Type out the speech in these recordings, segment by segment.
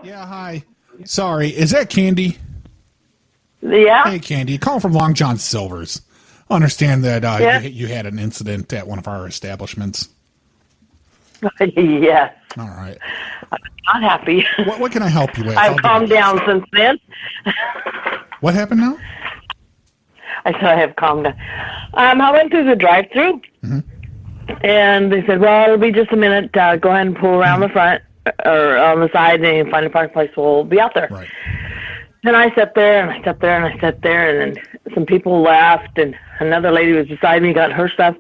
Yeah, hi. Sorry, is that Candy? Yeah. Hey, Candy. Calling from Long John Silver's. I understand that Yeah. you had an incident at one of our establishments. Yes. All right. I'm not happy. What can I help you with? I've calmed down since then. What happened now? I said I have calmed down. I went through the drive-through, and they said, "Well, it'll be just a minute. Go ahead and pull around the front or on the side, and find a parking place. We'll be out there." Right. And I sat there, and I sat there, and I sat there, and then some people left, and another lady was beside me, got her stuff,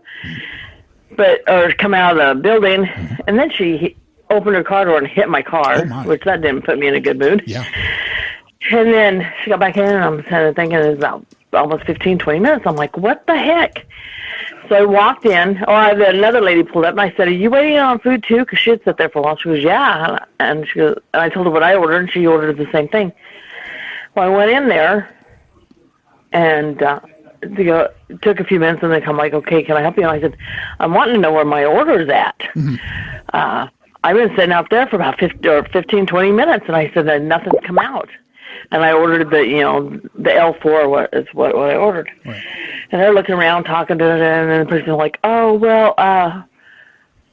or come out of the building, and then she opened her car door and hit my car, which that didn't put me in a good mood. Yeah. And then she got back in, and I'm kind of thinking it's about almost 15, 20 minutes. I'm like, what the heck? So I walked in. Another lady pulled up, and I said, "Are you waiting on food too?" Because she had sat there for a while. She goes, "Yeah." And she goes, and I told her what I ordered, and she ordered the same thing. Well, I went in there, and took a few minutes, and then I'm like, "Okay, can I help you?" And I said, "I'm wanting to know where my order's at." I've been sitting out there for about 15, 20 minutes, and I said that nothing's come out. And I ordered the L4 is what I ordered. Right. And they're looking around, talking to it, and then the person's like, "Oh, well,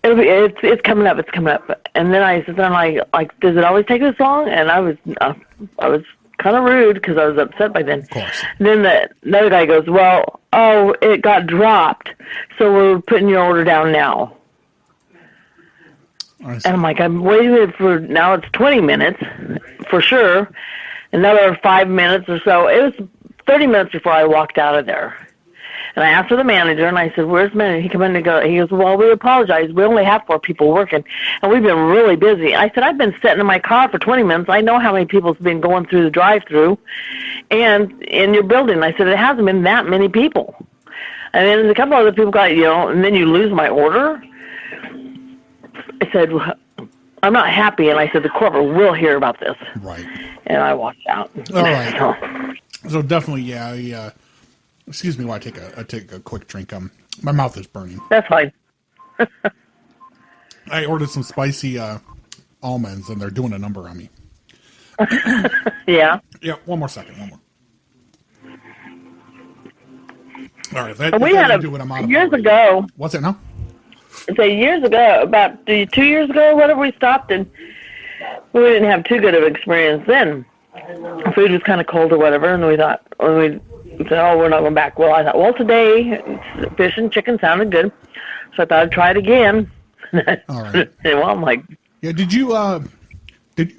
it's coming up, it's coming up." And then I said, like, "Does it always take this long?" And I was kind of rude because I was upset by then. Of course. And then another guy goes, "Well, it got dropped, so we're putting your order down now." And I'm like, I'm waiting for, now it's 20 minutes for sure. Another 5 minutes or so. It was 30 minutes before I walked out of there. And I asked for the manager, and I said, "Where's the manager?" He came in and he goes, "Well, we apologize. We only have 4 people working, and we've been really busy." I said, "I've been sitting in my car for 20 minutes. I know how many people's been going through the drive-through and in your building." I said, "It hasn't been that many people." And then a couple other people got, and then you lose my order. I said, "I'm not happy," and I said, "The corporate will hear about this." Right. And I walked out. All right. So definitely, yeah. Excuse me while I take a quick drink. My mouth is burning. That's fine. I ordered some spicy almonds, and they're doing a number on me. Yeah. Yeah. One more second. One more. All right. We had years ago. What's it now? Years ago, about 2 years ago, whatever, we stopped, and we didn't have too good of an experience then. The food was kind of cold or whatever, and we thought, we said, "Oh, we're not going back." Well, I thought, well, today fish and chicken sounded good, so I thought I'd try it again. All right. And well, I'm like, yeah. Did you did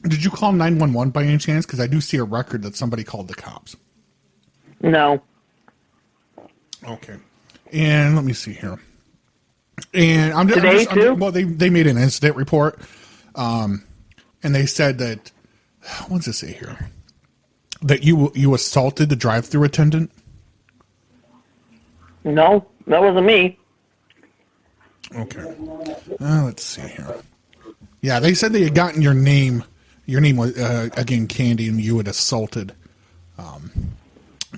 you call 911 by any chance? Because I do see a record that somebody called the cops. No. Okay. And let me see here. And I'm they made an incident report, and they said that, what does it say here? That you assaulted the drive-through attendant? No, that wasn't me. Okay. Let's see here. Yeah, they said they had gotten your name. Your name was, again, Candy, and you had assaulted.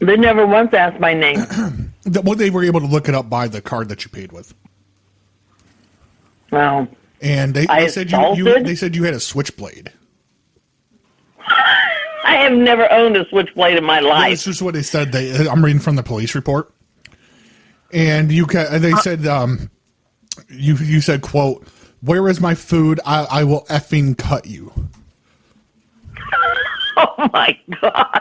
They never once asked my name. Well, they were able to look it up by the card that you paid with. Wow. And they said they said you had a switchblade. I have never owned a switchblade in my life. That's just what they said. I'm reading from the police report. And they said, you said, quote, "Where is my food? I will effing cut you." Oh my God.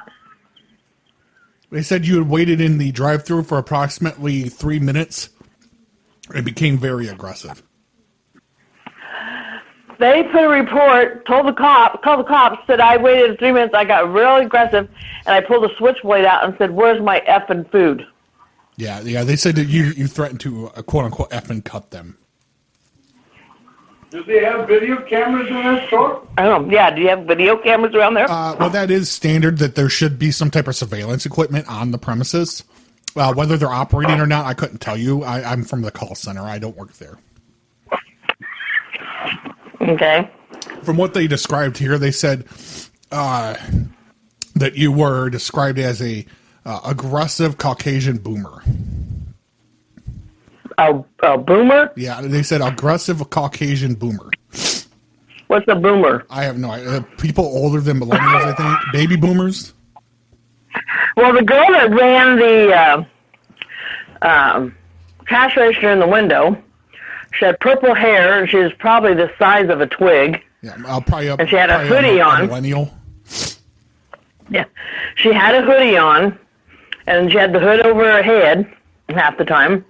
They said you had waited in the drive-thru for approximately 3 minutes. It became very aggressive. They put a report, called the cops, said I waited 3 minutes, I got really aggressive, and I pulled a switchblade out and said, "Where's my effing food?" Yeah, they said that you threatened to, quote-unquote, effing cut them. Do they have video cameras in that store? Yeah, do you have video cameras around there? Well, that is standard that there should be some type of surveillance equipment on the premises. Whether they're operating or not, I couldn't tell you. I'm from the call center. I don't work there. Okay. From what they described here, they said that you were described as a aggressive Caucasian boomer. A boomer? Yeah, they said aggressive Caucasian boomer. What's a boomer? I have no idea. People older than millennials, I think. Baby boomers. Well, the girl that ran the cash register in the window, she had purple hair, and she was probably the size of a twig. Yeah, probably and she had a hoodie on. Millennial. Yeah, she had a hoodie on, and she had the hood over her head half the time.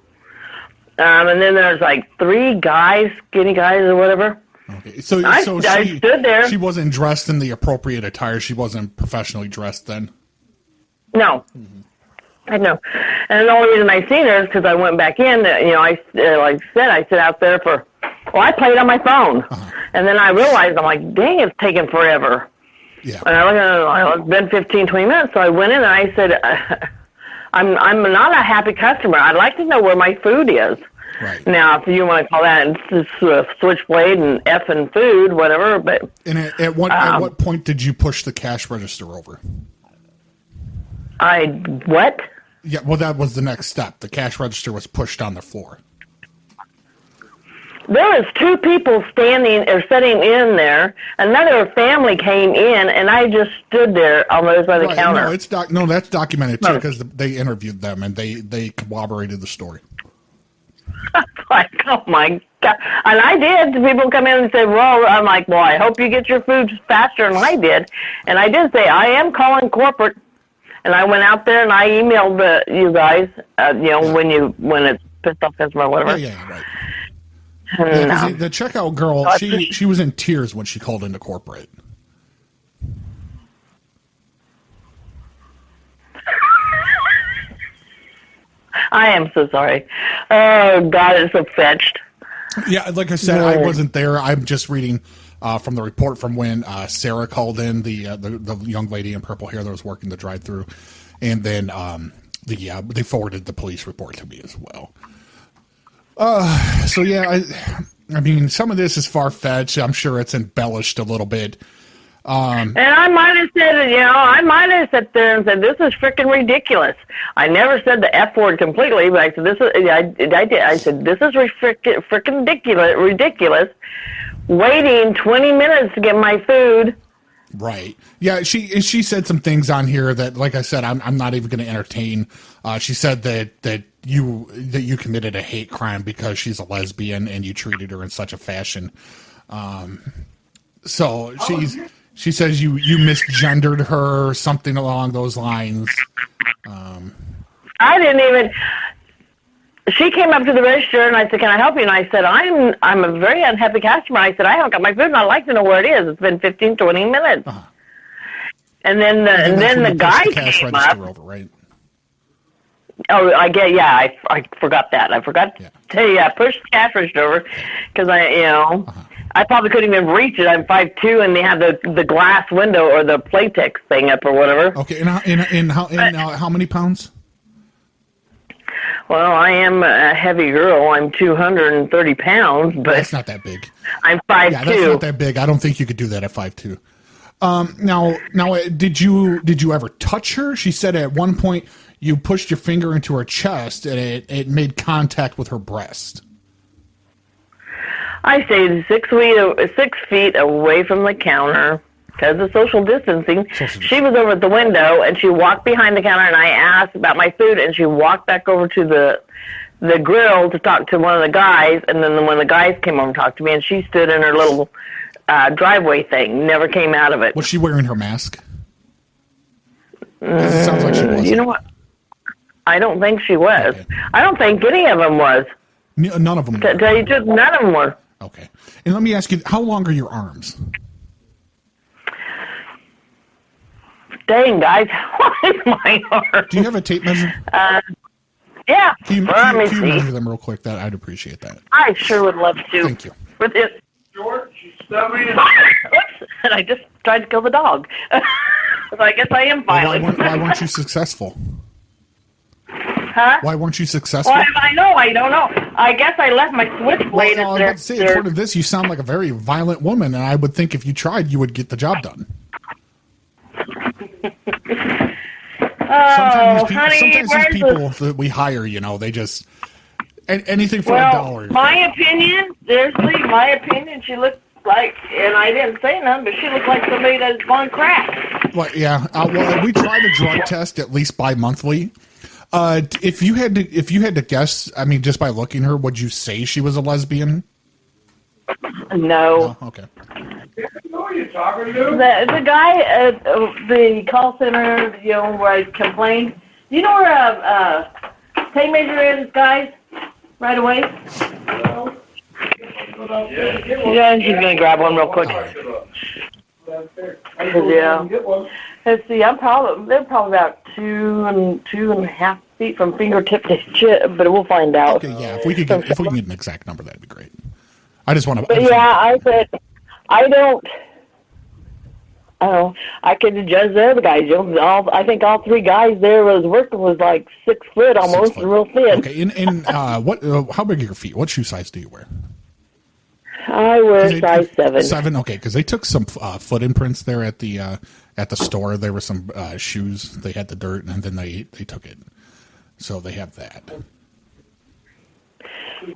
And then there's like 3 guys, skinny guys or whatever. Okay, so I she stood there. She wasn't dressed in the appropriate attire. She wasn't professionally dressed then. No. Mm-hmm. I know. And the only reason I seen her is because I went back in. I like I said, I sit out there I played on my phone. And then I realized, I'm like, dang, it's taking forever. Yeah. And I looked at it, it's been 15, 20 minutes. So I went in and I said, I'm not a happy customer. I'd like to know where my food is. Right. Now, if you want to call that switchblade and effing food, whatever. But and at what point did you push the cash register over? What? Yeah, well, that was the next step. The cash register was pushed on the floor. There was 2 people standing or sitting in there. Another family came in, and I just stood there almost by the counter. No, that's documented too because they interviewed them and they corroborated the story. Like, oh my God. And I did. People come in and say, well, I'm like, well, I hope you get your food faster than I did. And I did say, I am calling corporate. And I went out there and I emailed you guys, when it's pissed off customer or whatever. Yeah, right. Yeah, the checkout girl, she was in tears when she called into corporate. I am so sorry. Oh, God, it's so fetched. Yeah, like I said, I wasn't there. I'm just reading from the report from when Sarah called in, the young lady in purple hair that was working the drive-thru, and then they forwarded the police report to me as well. So yeah, I mean, some of this is far-fetched. I'm sure it's embellished a little bit. And I might have said it, I might have sat there and said, this is freaking ridiculous. I never said the F word completely, but I said, I did. I said, this is freaking ridiculous. Waiting 20 minutes to get my food. Right. Yeah, she said some things on here that, like I said, I'm not even going to entertain. She said that you committed a hate crime because she's a lesbian and you treated her in such a fashion. So she says you misgendered her or something along those lines. I didn't even. She came up to the register and I said, "Can I help you?" And I said, "I'm a very unhappy customer." I said, "I haven't got my food and I'd like to know where it is. It's been 15, 20 minutes." Uh-huh. And then the guy came up. Over, right? Oh, I forgot that. I forgot to tell you. I pushed the cash register over because I probably couldn't even reach it. I'm 5'2", and they have the glass window or the Playtex thing up or whatever. Okay, and how many pounds? Well, I am a heavy girl. I'm 230 pounds, but that's not that big. I'm 5'2". Yeah, that's not that big. I don't think you could do that at 5'2". Now, did you ever touch her? She said at one point you pushed your finger into her chest and it made contact with her breast. I stayed 6 feet away from the counter because of social distancing. She was over at the window, and she walked behind the counter, and I asked about my food, and she walked back over to the grill to talk to one of the guys, and then when the guys came over and talked to me, and she stood in her little driveway thing, never came out of it. Was she wearing her mask? It sounds like she was. You know what? I don't think she was. Okay. I don't think any of them was. None of them were. To tell you the truth, none of them were. Okay. And let me ask you, how long are your arms? Dang, guys. What is my arm? Do you have a tape measure? Yeah. Can you measure them real quick? I'd appreciate that. I sure would love to. Thank you. With it. Short, she's stubby. And I just tried to kill the dog. So I guess I am violent. Why weren't you successful? Huh? Why weren't you successful? Well, I know. I don't know. I guess I left my switchblade in there. According to this, you sound like a very violent woman, and I would think if you tried, you would get the job done. Sometimes these people that we hire, they just anything for $1. My opinion, seriously, she looked looked like, and I didn't say nothing, but she looked like somebody that's gone crack. Well, yeah. Well, we try to drug test at least bi-monthly. If you had to guess, I mean, just by looking at her, would you say she was a lesbian? No. Oh, okay. Who are you talking to? The guy at the call center, where I complained. You know where tape measure is, guys? Right away. Yeah, she's gonna grab one real quick. Yeah. Let's see. they're probably about 2.5 feet from fingertip to chip, but we'll find out. Okay, yeah. If we can get an exact number, that'd be great. I just want to. But I said I don't. I could judge the other guys. I think all three guys there was working was like 6 foot almost, 6 foot. real thin. Okay, and what? How big are your feet? What shoe size do you wear? I wear size 7. 7. Okay, because they took some foot imprints there at the store. There were some shoes. They had the dirt, and then they took it. So they have that.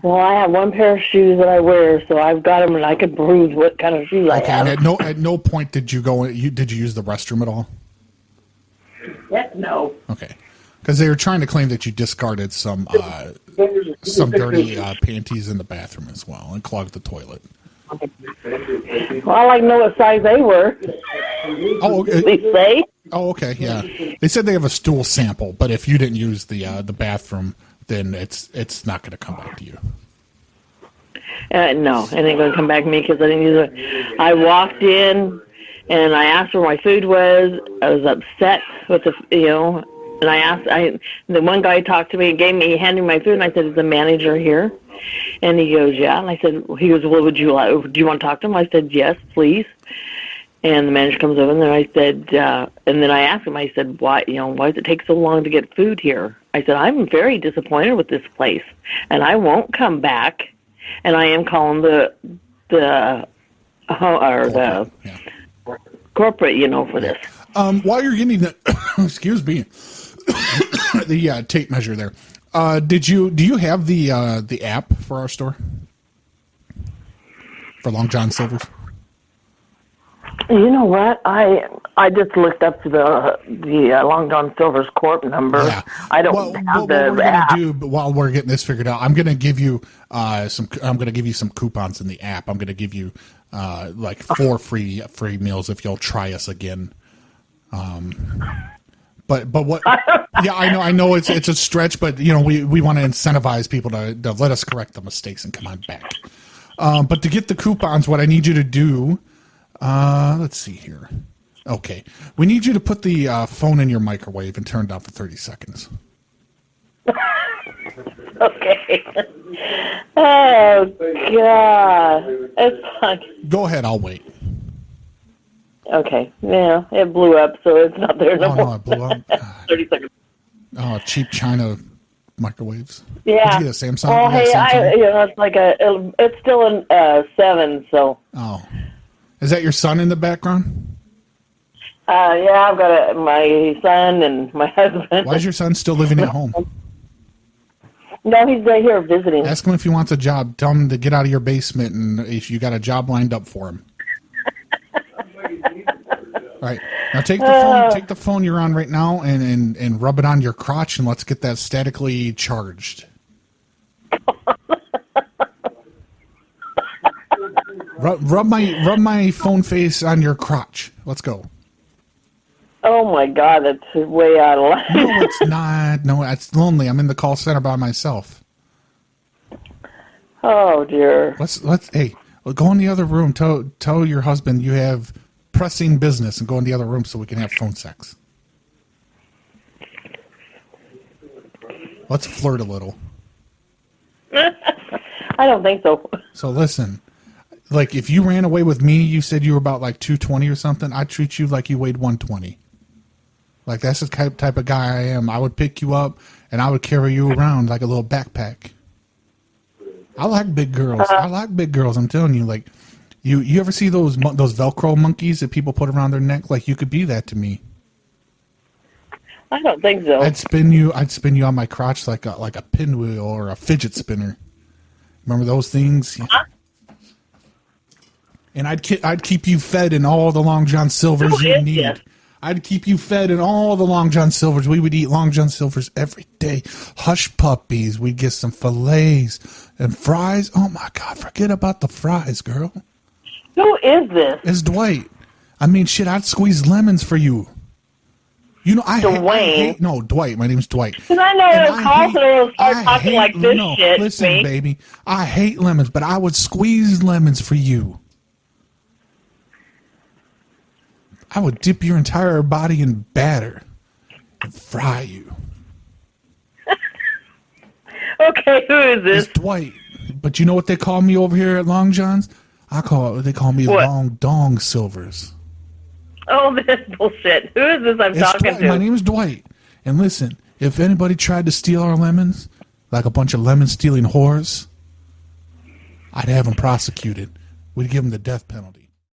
Well, I have one pair of shoes that I wear, so I've got them, and I could prove what kind of shoes I have. And at no point did you go. Did you use the restroom at all? No. Okay, because they were trying to claim that you discarded some dirty panties in the bathroom as well and clogged the toilet. Well, I like to know what size they were. Oh, okay. They say. Oh, okay, yeah. They said they have a stool sample, but if you didn't use the bathroom, then it's not going to come back to you. No, it ain't going to come back to me because I didn't use it. I walked in and I asked where my food was. I was upset with and I asked. The one guy talked to me and handed me my food, and I said, "Is the manager here?" And he goes, "Yeah." And I said, "He goes, well, do you want to talk to him?" I said, "Yes, please." And the manager comes over, and then I said, and then I asked him, I said, why does it take so long to get food here? I said, I'm very disappointed with this place, and I won't come back. And I am calling the corporate, for this. While you're getting the, excuse me, the tape measure there, do you have the app for our store for Long John Silver's? You know what? I just looked up the Long John Silver's Corp number. Yeah. I don't have the what we're app. Gonna do while we're getting this figured out, I'm going to give you some coupons in the app. I'm going to give you like 4 free meals if you'll try us again. But what? Yeah, I know it's a stretch, but we want to incentivize people to let us correct the mistakes and come on back. But to get the coupons, what I need you to do. Let's see here. Okay. We need you to put the phone in your microwave and turn it down for 30 seconds. Okay. Oh, God. It's fine. Go ahead. I'll wait. Okay. Yeah, it blew up, so it's not there no more. No, it blew up. 30 seconds. Oh, cheap China microwaves. Yeah. Did you get a Samsung? Oh, hey, it's like it's still a 7, so. Oh. Is that your son in the background? Yeah, I've got my son and my husband. Why is your son still living at home? No, he's right here visiting. Ask him if he wants a job. Tell him to get out of your basement, and if you got a job lined up for him. All right. Now take the phone you're on right now and rub it on your crotch, and let's get that statically charged. Rub my phone face on your crotch. Let's go. Oh my God, that's way out of line. No, it's not. No, it's lonely. I'm in the call center by myself. Oh dear. Hey, go in the other room. Tell your husband you have pressing business and go in the other room so we can have phone sex. Let's flirt a little. I don't think so. So listen. Like, if you ran away with me, you said you were about, 220 or something, I'd treat you like you weighed 120. Like, that's the type of guy I am. I would pick you up, and I would carry you around like a little backpack. I like big girls. I'm telling you. Like, you ever see those Velcro monkeys that people put around their neck? Like, you could be that to me. I don't think so. I'd spin you on my crotch like a pinwheel or a fidget spinner. Remember those things? Yeah. and I'd keep you fed in all the Long John Silvers you need. Yes. I'd keep you fed in all the Long John Silvers. We would eat Long John Silvers every day. Hush puppies. We'd get some fillets and fries. Oh, my God. Forget about the fries, girl. Who is this? It's Dwight. I mean, shit, I'd squeeze lemons for you. You know, Dwight. My name's Dwight. Because I know the hospital will start talking like this shit. Listen, baby. I hate lemons, but I would squeeze lemons for you. I would dip your entire body in batter and fry you. Okay, who is this? It's Dwight. But you know what they call me over here at Long John's? They call me what? Long Dong Silvers. Oh, this bullshit. Who is this I'm talking Dwight. to? My name is Dwight. And listen, if anybody tried to steal our lemons, like a bunch of lemon-stealing whores, I'd have them prosecuted. We'd give them the death penalty.